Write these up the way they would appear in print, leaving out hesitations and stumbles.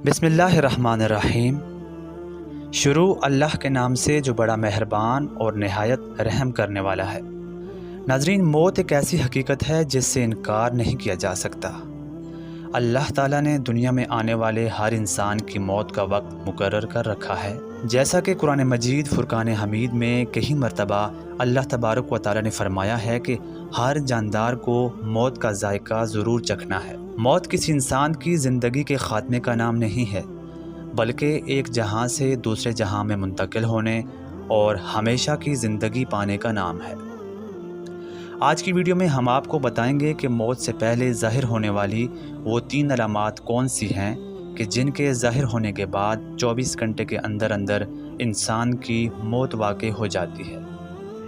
बिस्मिल्लाहिर्रहमानिर्रहीम। शुरू अल्लाह के नाम से जो बड़ा मेहरबान और नहायत रहम करने वाला है। नाज़रीन, मौत एक ऐसी हकीकत है जिससे इनकार नहीं किया जा सकता। अल्लाह ताला ने दुनिया में आने वाले हर इंसान की मौत का वक्त मुकर्रर कर रखा है। जैसा कि कुरान मजीद फुरकान हमीद में कई मरतबा अल्लाह तबारक व तआला ने फरमाया है कि हर जानदार को मौत का जायका ज़रूर चखना है। मौत किसी इंसान की ज़िंदगी के ख़ात्मे का नाम नहीं है, बल्कि एक जहां से दूसरे जहां में मुंतकिल होने और हमेशा की ज़िंदगी पाने का नाम है। आज की वीडियो में हम आपको बताएंगे कि मौत से पहले ज़ाहिर होने वाली वो 3 अलामात कौन सी हैं कि जिनके ज़ाहिर होने के बाद 24 घंटे के अंदर अंदर इंसान की मौत वाक़ई हो जाती है।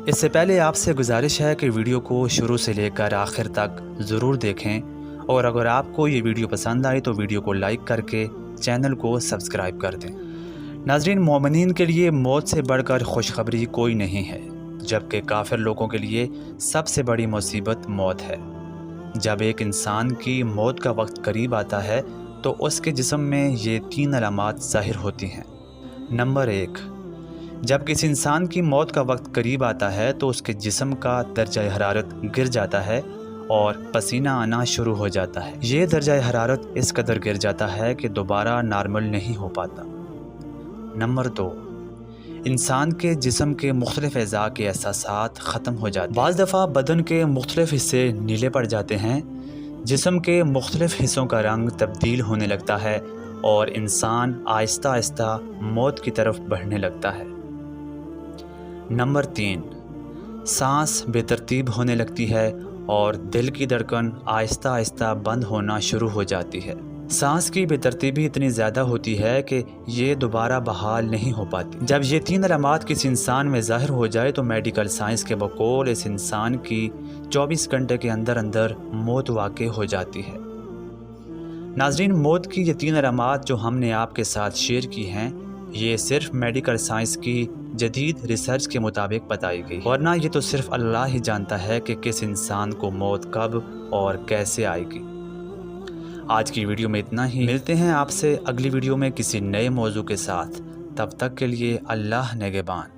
इससे पहले आपसे गुजारिश है कि वीडियो को शुरू से लेकर आखिर तक ज़रूर देखें, और अगर आपको ये वीडियो पसंद आए तो वीडियो को लाइक करके चैनल को सब्सक्राइब कर दें। नाज़रीन, मोमिनीन के लिए मौत से बढ़कर खुशखबरी कोई नहीं है, जबकि काफिर लोगों के लिए सबसे बड़ी मुसीबत मौत है। जब एक इंसान की मौत का वक्त करीब आता है तो उसके जिस्म में ये 3 अलामात ज़ाहिर होती हैं। नंबर 1, जब किसी इंसान की मौत का वक्त करीब आता है तो उसके जिस्म का दर्जा हरारत गिर जाता है और पसीना आना शुरू हो जाता है। ये दर्जा हरारत इस कदर गिर जाता है कि दोबारा नॉर्मल नहीं हो पाता। नंबर 2, इंसान के जिस्म के मुख्तलिफ अज़ा के एहसासात ख़त्म हो जाते हैं। बाज़ दफ़ा बदन के मुख्तलिफ हिस्से नीले पड़ जाते हैं, जिस्म के मुख्तलिफ हिस्सों का रंग तब्दील होने लगता है और इंसान आहिस्ता आहिस्ता मौत की तरफ बढ़ने लगता है। नंबर 3, सांस बेतरतीब होने लगती है और दिल की धड़कन आहिस्ता आहिस्ता बंद होना शुरू हो जाती है। सांस की बेतरतीबी इतनी ज़्यादा होती है कि ये दोबारा बहाल नहीं हो पाती। जब ये 3 अलामात किसी इंसान में ज़ाहिर हो जाए तो मेडिकल साइंस के बकौल इस इंसान की 24 घंटे के अंदर अंदर मौत वाक़ई हो जाती है। नाज़रीन, मौत की ये 3 अलामात जो हमने आपके साथ शेयर की हैं, ये सिर्फ मेडिकल साइंस की जदीद रिसर्च के मुताबिक बताई गई, वरना ये तो सिर्फ अल्लाह ही जानता है कि किस इंसान को मौत कब और कैसे आएगी। आज की वीडियो में इतना ही। मिलते हैं आपसे अगली वीडियो में किसी नए मौजू के साथ। तब तक के लिए अल्लाह निगहबान।